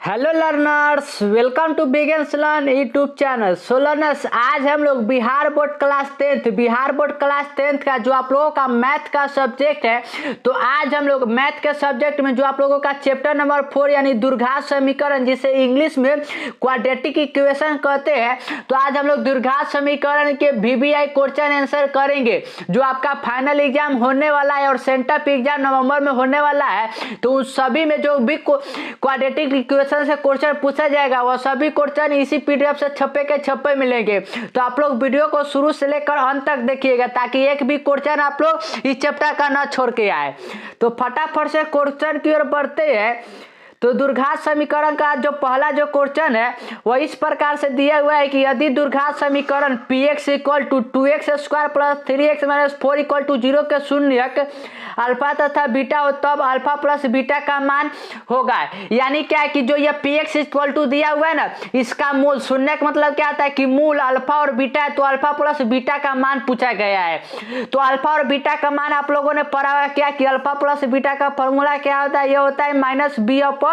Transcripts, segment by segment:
Hello learners, welcome to beginners learn YouTube channel. So learners, आज हम लोग Bihar board class tenth का जो आप लोगों का मैथ का सब्जेक्ट है, तो आज हम लोग मैथ के सब्जेक्ट में जो आप लोगों का चैप्टर नंबर 4 यानी द्विघात समीकरण, जिसे इंग्लिश में क्वाड्रेटिक इक्वेशन कहते हैं, तो आज हम लोग द्विघात समीकरण के VBI क्वेश्चन आंसर करेंगे जो आपका फाइनल एग्जाम होने वाला है और सेंटअप एग्जाम नवंबर में होने वाला है। तो उस सभी में जो भी क्वाड्रेटिक इक्वेशन से क्वेश्चन पूछा जाएगा वह सभी क्वेश्चन इसी PDF से छपे के छपे मिलेंगे। तो आप लोग वीडियो को शुरू से लेकर अंत तक देखिएगा ताकि एक भी क्वेश्चन आप लोग इस चैप्टर का ना छोड़ के आए। तो फटाफट से क्वेश्चन की ओर बढ़ते हैं। तो द्विघात समीकरण का जो पहला जो क्वेश्चन है वह इस प्रकार से दिया हुआ है कि यदि द्विघात समीकरण px = 2x² + 3x - 4 = 0 के शून्यक अल्फा तथा बीटा हो तब अल्फा प्लस बीटा का मान होगा। यानी क्या है कि जो ये px = दिया हुआ है ना, इसका मूल शून्य का मतलब क्या होता है कि मूल अल्फा और बीटा है, तो अल्फा प्लस बीटा का मान पूछा गया है। तो अल्फा और बीटा का मान आप लोगों ने पढ़ा हुआ क्या कि अल्फा प्लस बीटा का फॉर्मूला क्या होता है, ये होता है -b/a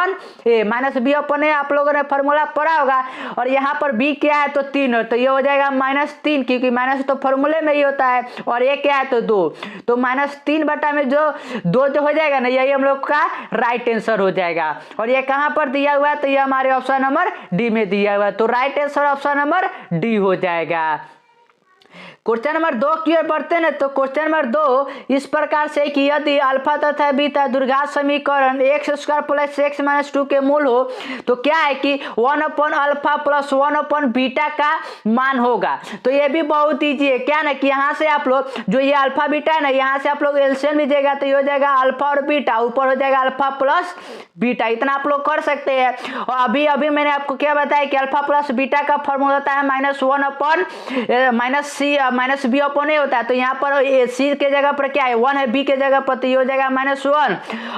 आप लोगों ने फॉर्मूला पढ़ा होगा। और यहाँ पर b क्या है तो 3 है, तो ये हो जाएगा -3, क्योंकि माइनस तो फॉर्मूले में ही होता है। और a क्या है तो 2, तो -3 बटा में जो 2 जो हो जाएगा ना, यही हम लोग का राइट आंसर हो जाएगा। और ये कहाँ पर दिया हुआ है तो ये हमारे ऑप्शन नंबर डी में दिया हुआ है, तो right answer option number D हो जाएगा। क्वेश्चन नंबर 2 की ओर बढ़ते हैं। तो क्वेश्चन नंबर 2 इस प्रकार से कि यदि अल्फा तथा बीटा द्विघात समीकरण x² + x - 2 के मूल हो तो क्या है कि 1/अल्फा + 1/बीटा का मान होगा। तो ये भी बहुत ईजी है, क्या ना कि यहाँ से आप लोग जो ये अल्फा बीटा है ना, यहाँ से आप लोग एलसीएम लीजिएगा तो ये हो जाएगा अल्फा और बीटा, ऊपर हो जाएगा अल्फा प्लस बीटा। इतना आप लोग कर सकते हैं। और अभी मैंने आपको क्या बताया कि अल्फा प्लस बीटा का फॉर्मूला होता है -b/a होता है। तो यहाँ पर सी के जगह पर क्या है 1 है, बी के जगह पर तो ये हो जाएगा -1।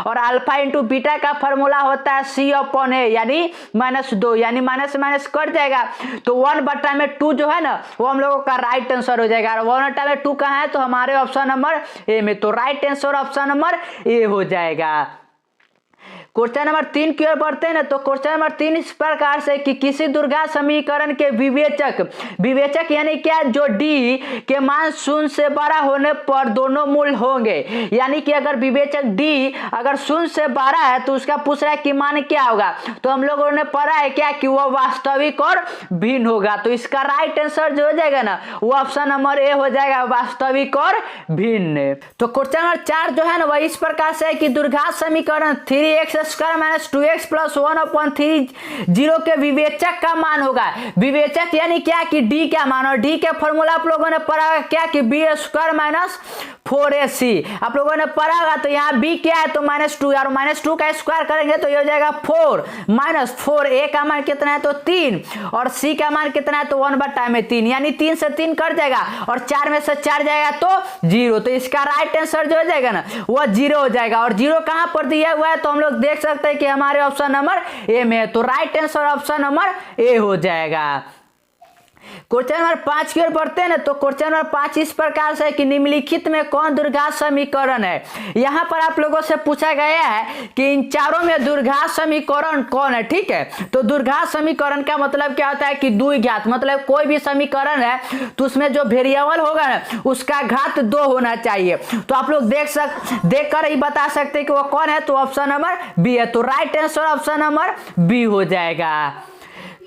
और अल्फा इंटू बीटा का फॉर्मूला होता है c/a यानी -2, यानी माइनस कट जाएगा। तो 1/2 जो है ना वो हम लोगों का राइट आंसर हो जाएगा। 1/2 कहाँ है तो हमारे ऑप्शन नंबर ए में, तो right answer option number A हो जाएगा। क्वेश्चन नंबर 3 की ओर बढ़ते हैं ना। तो क्वेश्चन नंबर 3 इस प्रकार से कि किसी द्विघात समीकरण के विवेचक यानी क्या, जो डी के मान 0 से बड़ा होने पर दोनों मूल होंगे। यानी कि अगर विवेचक डी अगर 0 से बड़ा है तो उसका पूछ रहा है कि मान क्या होगा। तो हम लोगों ने पढ़ा है क्या कि वह वास्तविक और भिन्न होगा। तो इसका राइट आंसर जो हो जाएगा ना वो ऑप्शन नंबर ए हो जाएगा, वास्तविक और भिन्न। तो क्वेश्चन नंबर 4 जो है ना वह इस प्रकार से है कि द्विघात समीकरण 3x² - 2x + 1/30 के विवेचक का मान होगा। विवेचक यानी क्या कि डी का मान, और डी के फॉर्मूला आप लोगों ने पढ़ा है क्या कि b² - 4ac आप लोगों ने पढ़ा होगा। तो यहाँ b क्या है तो -2, और -2 का स्क्वायर करेंगे तो ये हो जाएगा 4 -4। a का मान कितना है तो 3, और c का मान कितना है तो 1/3, यानी 3 से 3 कट जाएगा और 4 में से 4 जाएगा तो 0। तो इसका राइट आंसर जो हो जाएगा ना वह 0 हो जाएगा। और 0 कहां पर दिया हुआ है तो हम लोग देख सकते हैं कि हमारे ऑप्शन नंबर ए में है, तो right answer option number A हो जाएगा। क्वेश्चन नंबर 5 की ओर बढ़ते हैं ना। तो क्वेश्चन नंबर 5 इस प्रकार से कि निम्नलिखित में कौन द्विघात समीकरण है। यहाँ पर आप लोगों से पूछा गया है कि इन चारों में द्विघात समीकरण कौन है। ठीक है, तो द्विघात समीकरण का मतलब क्या होता है कि द्विघात मतलब कोई भी समीकरण है तो उसमें जो वेरिएबल होगा ना उसका घात 2 होना चाहिए। तो आप लोग देख कर ही बता सकते हैं कि वो कौन है, तो ऑप्शन नंबर बी है, तो right answer option number B हो जाएगा।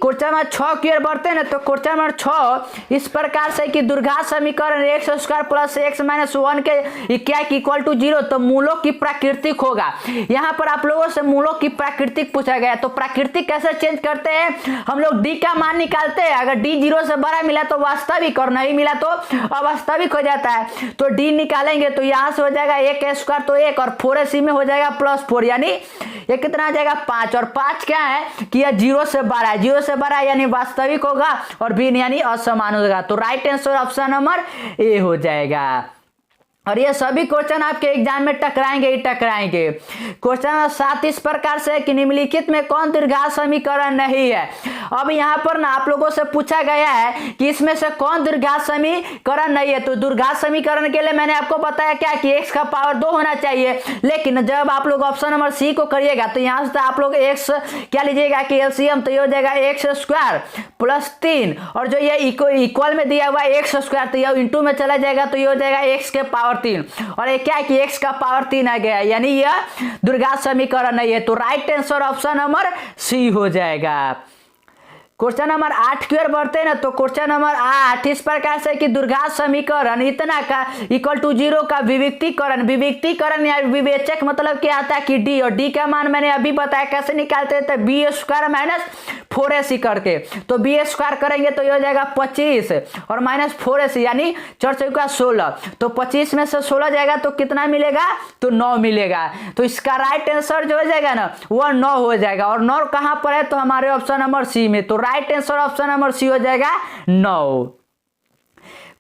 क्वेश्चन नंबर 6 की ओर बढ़ते हैं ना। तो क्वेश्चन नंबर 6 इस प्रकार से कि द्विघात समीकरण x² + x - 1 के क्या = 0 तो मूलों की प्राकृतिक होगा। यहाँ पर आप लोगों से मूलों की प्राकृतिक पूछा गया। तो प्राकृतिक कैसे चेंज करते हैं, हम लोग d का मान निकालते हैं। अगर d 0 से बड़ा मिला तो वास्तविक, और नहीं मिला तो अवास्तविक हो जाता है। तो d निकालेंगे तो यहाँ से हो जाएगा a² तो 1, और 4ac में हो जाएगा +4, यानी ये कितना आ जाएगा 5। और 5 क्या है कि यह 0 से बड़ा है, 0 से बड़ा यानी वास्तविक होगा, और भिन्न यानी असमान होगा। तो right answer option number A हो जाएगा। और ये सभी क्वेश्चन आपके एग्जाम में टकराएंगे ही टकराएंगे। क्वेश्चन नंबर 7 इस प्रकार से कि निम्नलिखित में कौन द्विघात समीकरण नहीं है। अब यहाँ पर ना आप लोगों से पूछा गया है कि इसमें से कौन द्विघात समीकरण नहीं है। तो द्विघात समीकरण के लिए मैंने आपको बताया क्या कि x का पावर 2 होना चाहिए, लेकिन जब आप लोग ऑप्शन नंबर सी को करिएगा तो यहाँ से आप लोग x क्या लीजिएगा कि एलसीएम, तो ये हो जाएगा x² प्लस 3, और जो ये इक्वल में दिया हुआ है x², तो ये इंटू में चला जाएगा तो ये हो जाएगा x के पावर 3, और ये क्या है कि x का पावर 3 आ गया, यानी यह द्विघात समीकरण नहीं है। तो right answer option number C हो जाएगा। क्वेश्चन नंबर 8 की ओर बढ़ते हैं ना, तो क्वेश्चन नंबर 8 इस प्रकार से कि द्विघात समीकरण इतना का इक्वल टू 0 का विविक्तीकरण या विवेचक मतलब क्या आता है कि डी, और डी का मान मैंने अभी बताया कैसे निकालते हैं, तो b² माइनस 4ac करके, तो b² करेंगे तो ये हो जाएगा 25 और माइनस 4ac यानी 4 चौका 16, तो 25 में से 16 जाएगा तो कितना मिलेगा, तो 9 मिलेगा। तो इसका राइट आंसर जो हो जाएगा ना वो 9 हो जाएगा, और 9 कहां पर है, तो हमारे ऑप्शन नंबर सी में। तो right answer option number C हो जाएगा 9।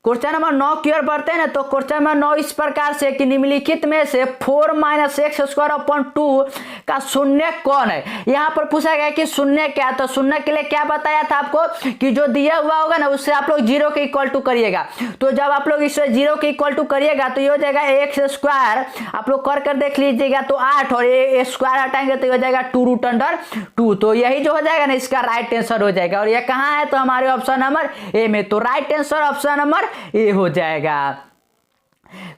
क्वेश्चन नंबर 9 की ओर बढ़ते हैं ना, तो क्वेश्चन नंबर 9 इस प्रकार से कि निम्नलिखित में से 4 - x² 2 का शून्य कौन है। यहाँ पर पूछा गया कि शून्य क्या, तो शून्य के लिए क्या बताया था आपको कि जो दिया हुआ होगा ना उससे आप लोग 0 के इक्वल टू करिएगा। तो जब आप लोग इससे 0 के इक्वल टू करिएगा तो ये हो जाएगा x², आप लोग कर देख लीजिएगा तो 8, और ये स्क्वायर हटाएंगे तो ये हो जाएगा 2√2, तो यही जो हो जाएगा ना इसका राइट आंसर हो जाएगा। और ये कहाँ है, तो हमारे ऑप्शन नंबर ए में। तो right answer option number A हो जाएगा।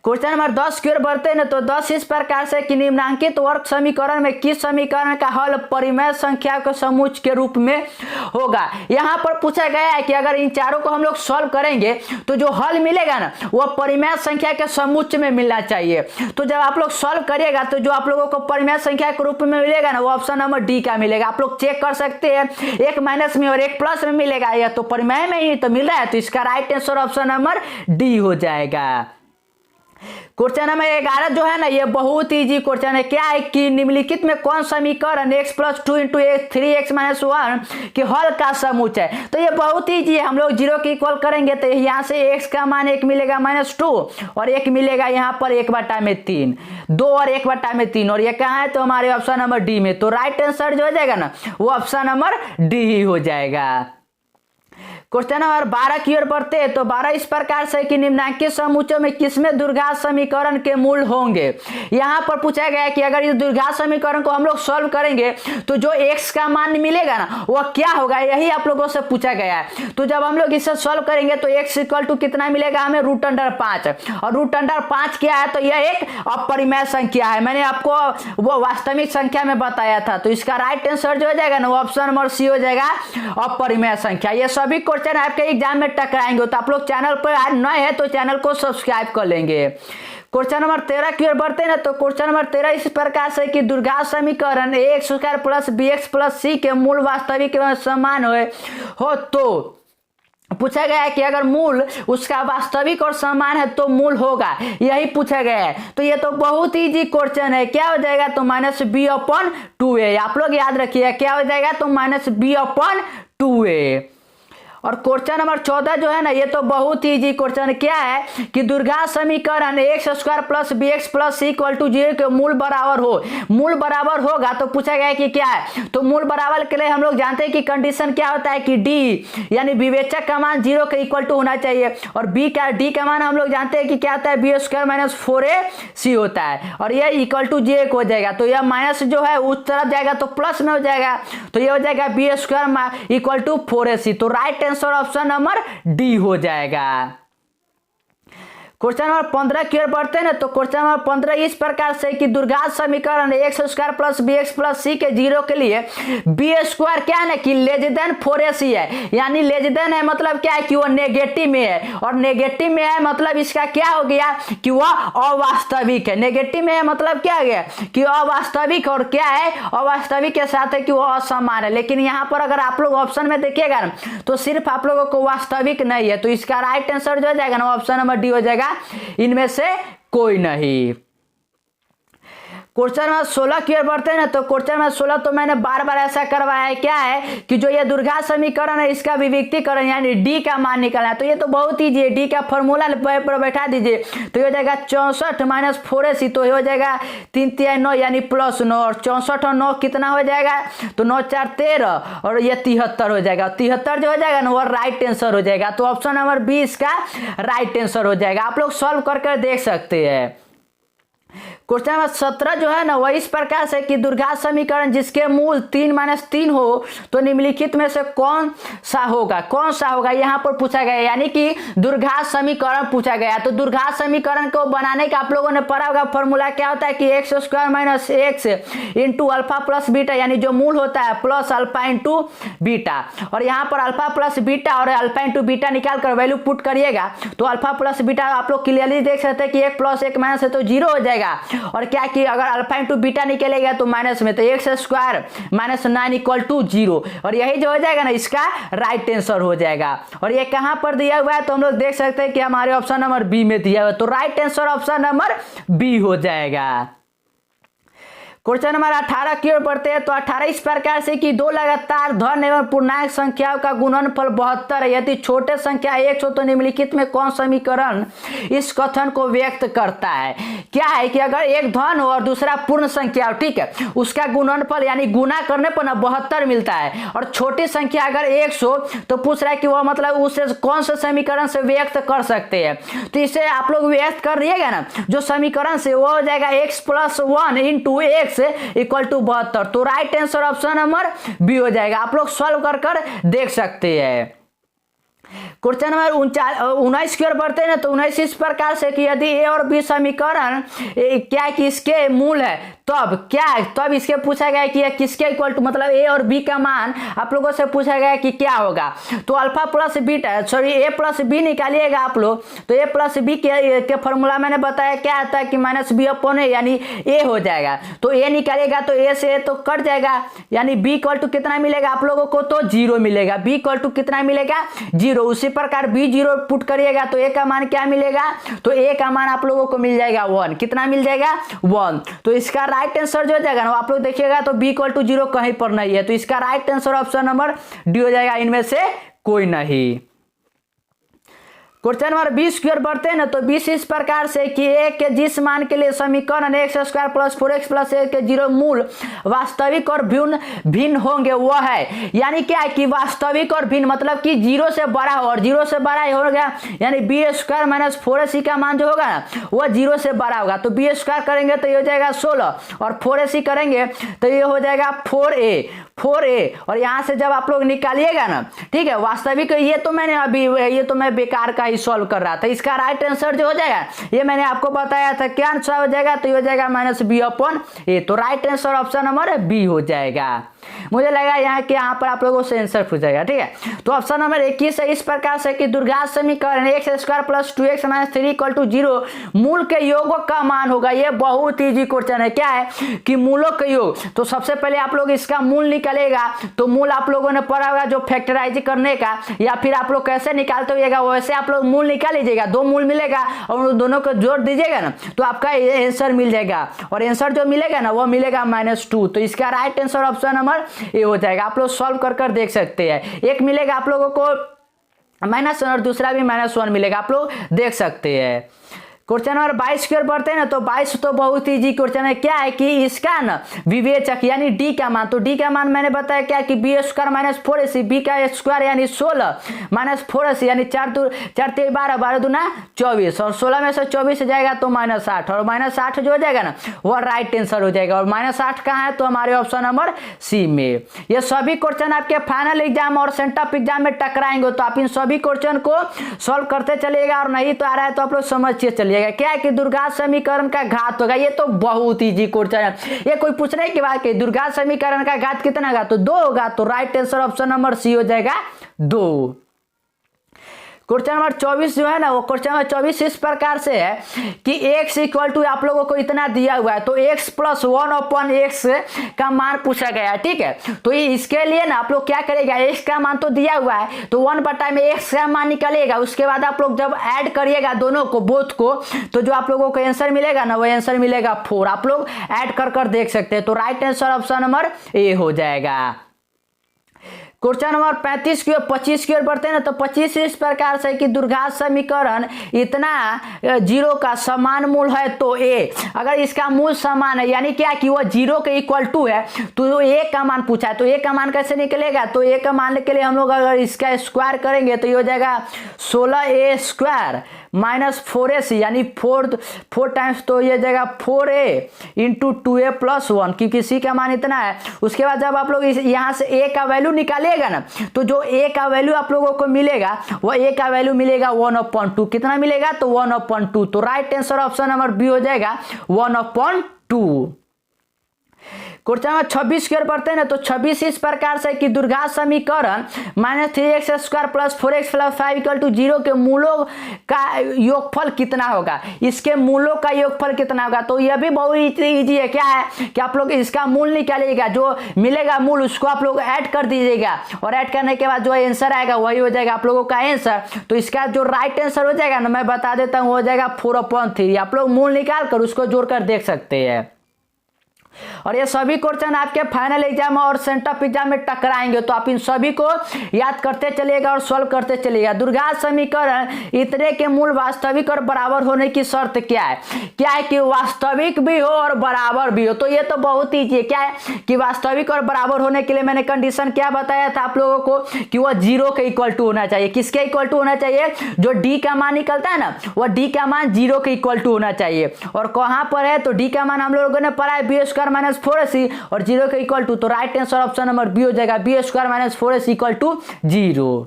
क्वेश्चन नंबर 10 की ओर बढ़ते हैं ना, तो 10 इस प्रकार से कि निम्नांकित वर्ग समीकरण में किस समीकरण का हल परिमेय संख्या के समूह के रूप में होगा। यहाँ पर पूछा गया है कि अगर इन चारों को हम लोग सॉल्व करेंगे तो जो हल मिलेगा ना वो परिमेय संख्या के समूह में मिलना चाहिए। तो जब आप लोग सॉल्व करिएगा तो जो आप लोगों को परिमेय संख्या के रूप में मिलेगा ना वो ऑप्शन नंबर डी का मिलेगा। आप लोग चेक कर सकते हैं, एक माइनस में और एक प्लस में मिलेगा, या तो परिमेय में ही तो मिल रहा है, तो इसका right answer option number D हो जाएगा। क्वेश्चन नंबर 11 जो है ना ये बहुत इजी क्वेश्चन है। क्या है कि निम्नलिखित में कौन समीकरण x + 2 × 3x - 1 के हल का समूह है। तो ये बहुत इजी है, हम लोग 0 के इक्वल करेंगे तो यहाँ से x का मान 1 मिलेगा -2, और 1 मिलेगा यहाँ पर 1/3, 2 और 1/3, और ये कहाँ है, तो हमारे ऑप्शन नंबर डी में। तो राइट आंसर जो हो जाएगा ना वो ऑप्शन नंबर डी ही हो जाएगा। क्वेश्चन नंबर 12 की ओर बढ़ते हैं, तो 12 इस प्रकार से कि निम्नांकित समूहों में किसमें द्विघात समीकरण के मूल होंगे। यहाँ पर पूछा गया है कि अगर इस द्विघात समीकरण को हम लोग सॉल्व करेंगे तो जो x का मान मिलेगा ना वो क्या होगा, यही आप लोगों से पूछा गया है। तो जब हम लोग इसे सॉल्व करेंगे तो x = कितना मिलेगा हमें, √5, और √5 क्या है, तो यह एक अपरिमेय संख्या है। मैंने आपको वो वास्तविक संख्या में बताया था। तो इसका राइट आंसर जो हो जाएगा ना वो ऑप्शन नंबर सी हो जाएगा, अपरिमेय संख्या। ये सभी क्वेश्चन आपके एग्जाम में टकराएंगे, तो आप लोग चैनल पर नए हैं तो चैनल को सब्सक्राइब कर लेंगे। क्वेश्चन नंबर 13 की ओर बढ़ते हैं ना, तो क्वेश्चन नंबर 13 इस प्रकार से कि द्विघात समीकरण ax² + bx + c के मूल वास्तविक समान हो तो पूछा गया है कि अगर मूल उसका वास्तविक और समान है तो मूल होगा, यही पूछा गया है। तो ये तो बहुत इजी क्वेश्चन है। क्या हो जाएगा, तो -b/2a, आप लोग याद रखिए क्या हो जाएगा, तो -b/2a। और क्वेश्चन नंबर 14 जो है ना ये तो बहुत ही इजी क्वेश्चन। क्या है कि द्विघात समीकरण x² + bx + c = 0 के मूल बराबर हो, मूल बराबर होगा तो पूछा गया है कि क्या है। तो मूल बराबर के लिए हम लोग जानते हैं कि कंडीशन क्या होता है कि d यानी विवेचक का मान 0 के इक्वल टू होना चाहिए, और d का मान हम लोग जानते हैं कि क्या होता है, b² - 4ac होता है, और यह इक्वल टू 0 हो जाएगा। तो यह माइनस जो है उस तरफ जाएगा तो प्लस में हो जाएगा, तो यह हो जाएगा b² = 4ac। तो right answer option number D हो जाएगा। क्वेश्चन नंबर 15 की ओर बढ़ते हैं ना, तो क्वेश्चन नंबर 15 इस प्रकार से कि द्विघात समीकरण x² + bx + c के 0 के लिए b² क्या है ना कि <4ac है, यानी लेजदेन है मतलब क्या है कि वो नेगेटिव में है, और नेगेटिव में है मतलब इसका क्या हो गया कि वह अवास्तविक है। नेगेटिव में है मतलब क्या हो गया कि अवास्तविक, और क्या है अवास्तविक के साथ है कि वह असमान है। लेकिन यहाँ पर अगर आप लोग ऑप्शन में देखिएगा तो सिर्फ आप लोगों को वास्तविक नहीं है, तो इसका राइट आंसर जो हो जाएगा ना ऑप्शन नंबर डी हो जाएगा, इनमें से कोई नहीं। क्वेश्चन नंबर 16 की ओर बढ़ते हैं ना, तो क्वेश्चन नंबर 16 तो मैंने बार बार ऐसा करवाया है, क्या है कि जो ये द्विघात समीकरण है इसका विविक्तीकरण यानी डी का मान निकालना है। तो ये तो बहुत ईजी है, डी का फॉर्मूला पर बैठा दीजिए तो ये हो जाएगा 64 माइनस 4ac, तो ये हो जाएगा 3 3 9 यानी +9, और 64 और 9 कितना हो जाएगा, तो 9 4 13 और ये 73 हो जाएगा। 73 जो हो जाएगा ना वो राइट आंसर हो जाएगा। तो ऑप्शन नंबर 20 का राइट आंसर हो जाएगा। आप लोग सॉल्व करके देख सकते हैं। क्वेश्चन नंबर 17 जो है ना वह इस प्रकार से कि द्विघात समीकरण जिसके मूल 3 - 3 हो तो निम्नलिखित में से कौन सा होगा यहाँ पर पूछा गया, यानी कि द्विघात समीकरण पूछा गया। तो द्विघात समीकरण को बनाने का आप लोगों ने पढ़ा होगा फॉर्मूला क्या होता है कि x² - x into alpha plus beta, यानी जो मूल होता है प्लस अल्फा इंटू बीटा, और यहाँ पर अल्फा प्लस बीटा और अल्फा इंटू बीटा निकाल कर वैल्यू पुट करिएगा तो अल्फा प्लस बीटा आप लोग क्लियरली देख सकते हैं कि 1 + 1 - है तो 0 हो जाएगा। और क्या कि अगर अल्फा इंटू बीटा निकलेगा तो माइनस में, तो x² - 9 = 0, और यही जो हो जाएगा ना इसका राइट आंसर हो जाएगा। और ये कहां पर दिया हुआ है तो हम लोग देख सकते हैं कि हमारे ऑप्शन नंबर बी में दिया हुआ है, तो right answer option number B हो जाएगा। क्वेश्चन नंबर 18 की ओर बढ़ते हैं। तो 18 इस प्रकार से कि दो लगातार धन एवं पूर्णांक संख्याओं का गुणनफल 72 है यदि छोटे संख्या 1 हो तो निम्नलिखित में कौन समीकरण इस कथन को व्यक्त करता है। क्या है कि अगर एक धन हो और दूसरा पूर्ण संख्या हो, ठीक है, उसका गुणनफल यानी गुना करने पर ना 72 मिलता है, और छोटी संख्या अगर 1 हो तो पूछ रहा है कि वह मतलब उसे कौन से समीकरण से व्यक्त कर सकते हैं। तो इसे आप लोग व्यक्त कर रहिएगा ना, जो समीकरण से वो हो जाएगा x + 1 × x = 72। तो right answer option number B हो जाएगा। आप लोग सॉल्व कर देख सकते हैं। क्वेश्चन नंबर 19 की ओर बढ़ते हैं ना, तो 19 इस प्रकार से कि यदि ए और बी समीकरण क्या कि इसके मूल है तब इसके पूछा गया कि किसके इक्वल टू, मतलब ए और बी का मान आप लोगों से पूछा गया कि क्या होगा। तो अल्फा प्लस बीटा सॉरी ए प्लस बी निकालिएगा आप लोग, तो ए प्लस बी के फॉर्मूला मैंने बताया क्या आता है कि -b/a यानी ए हो जाएगा। तो ए निकालिएगा तो ए से ए तो कट जाएगा, यानी बी इक्वल टू कितना मिलेगा आप लोगों को, तो 0 मिलेगा। बी इक्वल टू कितना मिलेगा, 0। उसी प्रकार b0 पुट करिएगा तो ए का मान क्या मिलेगा, तो ए का मान आप लोगों को मिल जाएगा 1। कितना मिल जाएगा, 1। तो इसका राइट आंसर जो हो जाएगा ना आप लोग देखिएगा तो b = 0 कहीं पर नहीं है, तो इसका right answer option number D हो जाएगा, इनमें से कोई नहीं। क्वेश्चन नंबर 20 की ओर बढ़ते हैं ना, तो 20 इस प्रकार से कि a के जिस मान के लिए समीकरण x² + 4x + a के 0 मूल वास्तविक और भिन्न होंगे वह है, यानी क्या है कि वास्तविक और भिन्न मतलब कि 0 से बड़ा हो, और 0 से बड़ा ही होगा, यानी b² - 4ac का मान जो होगा ना वह 0 से बड़ा होगा। तो b² करेंगे तो ये हो जाएगा 16, और 4ac करेंगे तो ये हो जाएगा 4a, और यहाँ से जब आप लोग निकालिएगा ना, ठीक है, वास्तविक ये तो मैं बेकार का ही सॉल्व कर रहा था। इसका राइट आंसर जो हो जाएगा ये मैंने आपको बताया था, क्या आंसर हो जाएगा, तो ये हो जाएगा -b/a। तो right answer option number B हो जाएगा। मुझे लगा यहाँ पर आप लोगों से आंसर पूछ जाएगा, ठीक है। तो ऑप्शन नंबर 21 है इस प्रकार से कि द्विघात समीकरण x² + 2x - 3 = 0 मूल के योगों का मान होगा। ये बहुत ईजी क्वेश्चन है, क्या है कि मूलों के योग। तो सबसे पहले आप लोग इसका मूल निकालेगा, तो मूल आप लोगों ने पढ़ा होगा जो फैक्टराइज करने का, या फिर आप लोग कैसे निकालते होइएगा वैसे आप लोग मूल निकाल लीजिएगा। 2 मूल मिलेगा और उन दोनों को जोड़ दीजिएगा ना तो आपका आंसर मिल जाएगा, और आंसर जो मिलेगा ना वो मिलेगा -2। तो इसका right answer option number A हो जाएगा। आप लोग सॉल्व कर देख सकते हैं। एक मिलेगा आप लोगों को -1 और दूसरा भी -1 मिलेगा, आप लोग देख सकते हैं। क्वेश्चन नंबर 22 की ओर बढ़ते हैं ना, तो 22 तो बहुत ईजी क्वेश्चन है, क्या है कि इसका ना विवेचक यानी डी का मान, तो डी का मान मैंने बताया क्या कि b² - 4ac, b का स्क्वायर यानी 16 - 4ac यानी 4 × 12 12 दूना 24, और 16 में से 24 जाएगा तो -8, और -8 जो हो जाएगा ना वो राइट आंसर हो जाएगा। और -8 कहाँ है, तो हमारे ऑप्शन नंबर सी में। ये सभी क्वेश्चन आपके फाइनल एग्जाम और सेंटअप एग्जाम में टकराएंगे, तो आप इन सभी क्वेश्चन को सॉल्व करते चलिएगा, और नहीं तो आ रहा है तो आप लोग समझिए चलिएगा। क्या है कि द्विघात समीकरण का घात होगा। ये तो बहुत ईजी क्वेश्चन है, ये कोई पूछने की बात है। द्विघात समीकरण का घात कितना होगा, तो 2 होगा। तो right answer option number C हो जाएगा 2। क्वेश्चन नंबर 24 जो है ना, वो क्वेश्चन नंबर 24 इस प्रकार से है कि x इक्वल टू आप लोगों को इतना दिया हुआ है, तो x प्लस 1/x का मान पूछा गया है। ठीक है, तो इसके लिए ना आप लोग क्या करेगा, x का मान तो दिया हुआ है, तो 1 बटा में x का मान निकलेगा। उसके बाद आप लोग जब ऐड करिएगा दोनों को, बोथ को, तो जो आप लोगों को आंसर मिलेगा ना, वो आंसर मिलेगा 4। आप लोग ऐड कर देख सकते हैं। तो right answer option number A हो जाएगा। क्वेश्चन नंबर 25 की ओर 25 की ओर बढ़ते हैं ना, तो 25 इस प्रकार से कि द्विघात समीकरण इतना 0 का समान मूल है तो ए, अगर इसका मूल समान है यानी क्या कि वो 0 के इक्वल टू है, तो ए का मान पूछा है। तो ए का मान कैसे निकलेगा, तो ए का मान के लिए हम लोग अगर इसका स्क्वायर करेंगे तो ये हो जाएगा 16a स्क्वायर माइनस 4ac यानी 4 टाइम्स, तो ये जाएगा 4a इंटू 2a प्लस 1, क्योंकि सी का मान इतना है। उसके बाद जब आप लोग यहाँ से a का वैल्यू निकालेगा ना, तो जो a का वैल्यू आप लोगों को मिलेगा वो a का वैल्यू मिलेगा 1/2। कितना मिलेगा, तो 1/2। तो right answer option number B हो जाएगा 1/2। क्वेश्चन नंबर 26 की ओर बढ़ते हैं ना, तो 26 इस प्रकार से कि द्विघात समीकरण -3x square plus 4x plus 5 equal to 0 के मूलों का योगफल कितना होगा। इसके मूलों का योगफल कितना होगा, तो यह भी बहुत इजी है। क्या है कि आप लोग इसका मूल निकालिएगा, जो मिलेगा मूल उसको आप लोग ऐड कर दीजिएगा, और ऐड करने के बाद जो आंसर आएगा वही हो जाएगा आप लोगों का आंसर। तो इसका जो राइट आंसर हो जाएगा ना, मैं बता देता हूँ, हो जाएगा 4/3। आप लोग मूल निकाल कर उसको जोड़कर देख सकते हैं। और ये सभी क्वेश्चन आपके फाइनल एग्जाम और सेंटर एग्जाम में टकराएंगे, तो आप इन सभी को याद करते चलिएगा और सॉल्व करते चलिएगा। द्विघात समीकरण इतने के मूल वास्तविक और बराबर होने की शर्त क्या है, क्या है कि वास्तविक भी हो और बराबर भी हो। तो ये तो बहुत ईजी है। क्या है कि वास्तविक और बराबर होने के लिए मैंने कंडीशन क्या बताया था आप लोगों को, कि वह 0 के इक्वल टू होना चाहिए। किसके इक्वल टू होना चाहिए, जो डी का मान निकलता है ना, वह डी का मान 0 के इक्वल टू होना चाहिए। और कहां पर है, तो डी का मान हम लोगों ने पढ़ा है बी स्क्वायर माइनस 4ac और 0 के इक्वल टू। तो right answer option number B हो जाएगा B square minus 4ac equal to 0।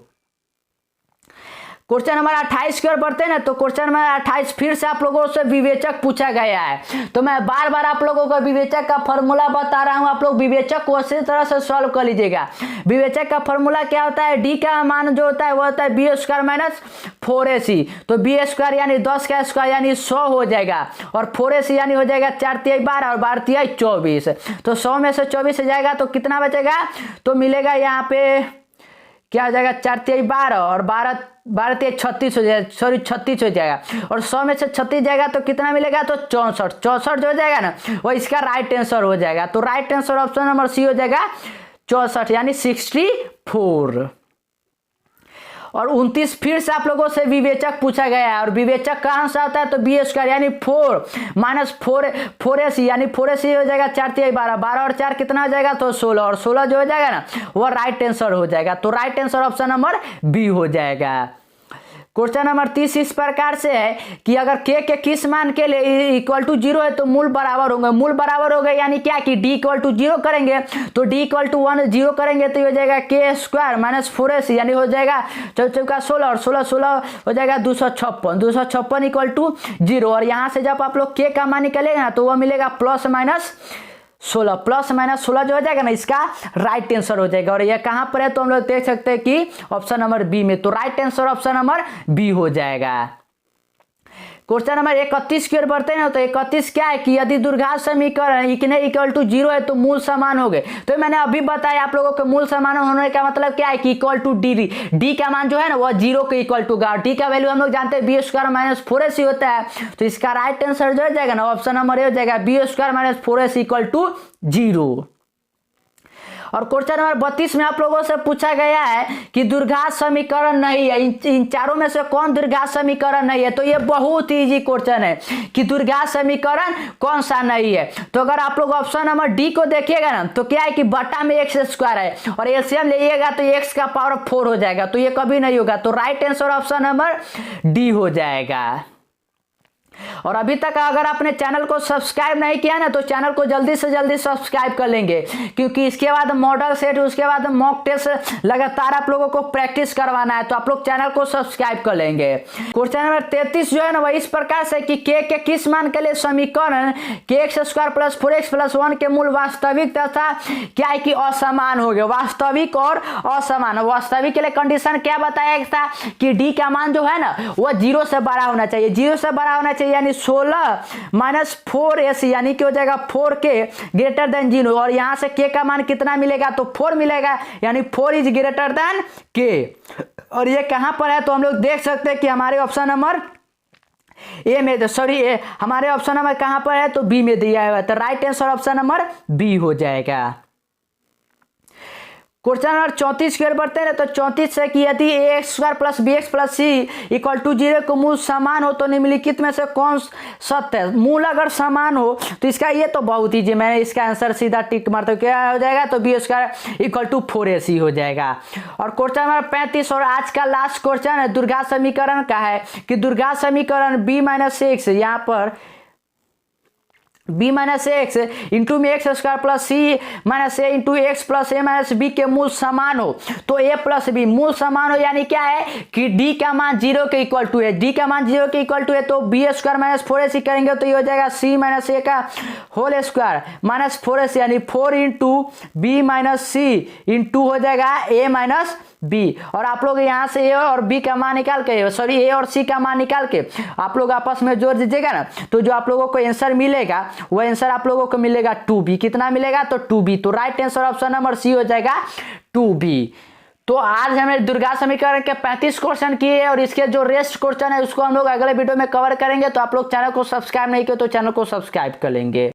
Question number 28 की ओर बढ़ते हैं ना, तो क्वेश्चन नंबर 28 फिर से आप लोगों से विवेचक पूछा गया है। तो मैं बार बार आप लोगों को विवेचक का फॉर्मूला बता रहा हूं, आप लोग विवेचक को उसी तरह से सॉल्व कर लीजिएगा। विवेचक का फॉर्मूला क्या होता है, डी का मान जो होता है वो होता है बी स्क्वायर माइनस 4ac। तो बी स्क्वायर यानी 10 का स्क्वायर यानी 100 हो जाएगा, और 4ac यानी हो जाएगा 4×3 12 और 12×3 24। तो 100 में से 24 से जाएगा तो कितना बचेगा, तो मिलेगा यहाँ पे क्या हो जाएगा 4×3 12 और 12×3 36 हो जाएगा, सॉरी 36 हो जाएगा। और 100 में से 36 जाएगा तो कितना मिलेगा, तो 64 जो हो जाएगा ना, वो इसका राइट आंसर हो जाएगा। तो right answer option number C हो जाएगा 64 यानी 64। और 29 फिर से आप लोगों से विवेचक पूछा गया है, और विवेचक कहां से आता है, तो बी स्क्वायर यानी 4 माइनस 4ac यानी 4ac हो जाएगा 4×3 12 12 और 4 कितना हो जाएगा, तो 16 और 16 जो हो जाएगा ना वो राइट आंसर हो जाएगा। तो right answer option number B हो जाएगा। क्वेश्चन नंबर 30 इस प्रकार से है कि अगर के किस मान के लिए इक्वल टू 0 है तो मूल बराबर होंगे। मूल बराबर हो गए यानी क्या कि डी इक्वल टू 0 करेंगे, तो डी इक्वल टू 1 0 करेंगे तो हो जाएगा के स्क्वायर माइनस 4ac यानी हो जाएगा 4×4 16 और 16 हो जाएगा 256 इक्वल टू 0। और यहाँ से जब आप लोग के का मान निकलेगा तो वह मिलेगा प्लस माइनस 16 जो हो जाएगा ना इसका राइट आंसर हो जाएगा। और ये कहां पर है, तो हम लोग देख सकते हैं कि ऑप्शन नंबर बी में। तो right answer option number B हो जाएगा। क्वेश्चन नंबर 31 की ओर बढ़ते हैं ना, तो 31 क्या है कि यदि द्विघात समीकरण इक्वल टू 0 है तो मूल समान हो गए। तो मैंने अभी बताया आप लोगों को मूल समान होने का मतलब क्या है कि इक्वल टू डी का मान जो है ना वो 0 के इक्वल टू गा। डी का वैल्यू हम लोग जानते हैं बी स्क्वायर माइनस 4ac होता है। तो इसका राइट आंसर जो हो जाएगा ना ऑप्शन नंबर ए हो जाएगा B square minus 4ac equal to 0। और क्वेश्चन नंबर 32 में आप लोगों से पूछा गया है कि द्विघात समीकरण नहीं है, इन चारों में से कौन द्विघात समीकरण नहीं है। तो ये बहुत इजी क्वेश्चन है कि द्विघात समीकरण कौन सा नहीं है। तो अगर आप लोग ऑप्शन नंबर डी को देखिएगा ना, तो क्या है कि बटा में एक्स स्क्वायर है और एलसीएम लेइएगा तो एक्स का पावर 4 हो जाएगा, तो ये कभी नहीं होगा। तो right answer option number D हो जाएगा। और अभी तक अगर आपने चैनल को सब्सक्राइब नहीं किया ना तो चैनल को जल्दी से जल्दी सब्सक्राइब कर लेंगे, क्योंकि इसके बाद मॉडल सेट, उसके बाद मॉक टेस्ट लगातार आप लोगों को प्रैक्टिस करवाना है, तो आप लोग चैनल को सब्सक्राइब कर लेंगे। क्वेश्चन नंबर 33 जो है ना वह इस प्रकार से कि के किस मान के लिए समीकरण के x square plus 4x plus 1 के मूल वास्तविक तथा क्या है कि असमान हो गए। वास्तविक और असमान, वास्तविक के लिए कंडीशन क्या बताया था कि डी का मान जो है ना वह 0 से बड़ा होना चाहिए, 0 से बड़ा होना चाहिए, यानी 16 माइनस 4ac यानी कि हो जाएगा 4k ग्रेटर देन 0, और यहां से k का मान कितना मिलेगा तो 4 मिलेगा, यानी 4 इज ग्रेटर देन k। और ये कहां पर है तो हम लोग देख सकते हैं कि हमारे ऑप्शन नंबर ए में, सॉरी हमारे ऑप्शन नंबर कहां पर है तो बी में दिया हुआ है, तो right answer option number B हो जाएगा। क्वेश्चन नंबर 34 की ओर बढ़ते हैं तो 34 से कि यदि a x square plus b x plus c equal to 0 को मूल समान हो तो निम्नलिखित में से कौन सत्य है। मूल अगर समान हो तो इसका ये तो बहुत ईजी, मैंने इसका आंसर सीधा टिक मारता हूं, क्या हो जाएगा तो B square equal to 4ac हो जाएगा। और क्वेश्चन नंबर 35 और आज का लास्ट क्वेश्चन है दुर्घात समीकरण का है कि दुर्घात समीकरण b माइनस एक्स, यहाँ पर b माइनस एक्स इंटू में एक्स स्क्वायर प्लस सी माइनस ए इंटू एक्स प्लस ए माइनस बी के मूल समान हो तो a प्लस बी मूल समान हो, यानी क्या है कि d का मान 0 के इक्वल टू है, d का मान 0 के इक्वल टू है तो बी स्क्वायर माइनस 4ac करेंगे तो ये हो जाएगा c माइनस ए का होल स्क्वायर माइनस 4ac, यानी 4 इंटू बी माइनस सी इंटू हो जाएगा a माइनस बी। और आप लोग यहाँ से ए और बी का मान निकाल के, सॉरी ए और सी का मान निकाल के आप लोग आपस में जोड़ दीजिएगा ना, तो जो आप लोगों को आंसर मिलेगा वह आंसर आप लोगों को मिलेगा 2b। कितना मिलेगा तो 2b, तो right answer option number C हो जाएगा 2b। तो आज हमने दुर्घात समीकरण के 35 क्वेश्चन किए और इसके जो रेस्ट क्वेश्चन है उसको हम लोग अगले वीडियो में कवर करेंगे। तो आप लोग चैनल को सब्सक्राइब नहीं किए तो चैनल को सब्सक्राइब कर लेंगे।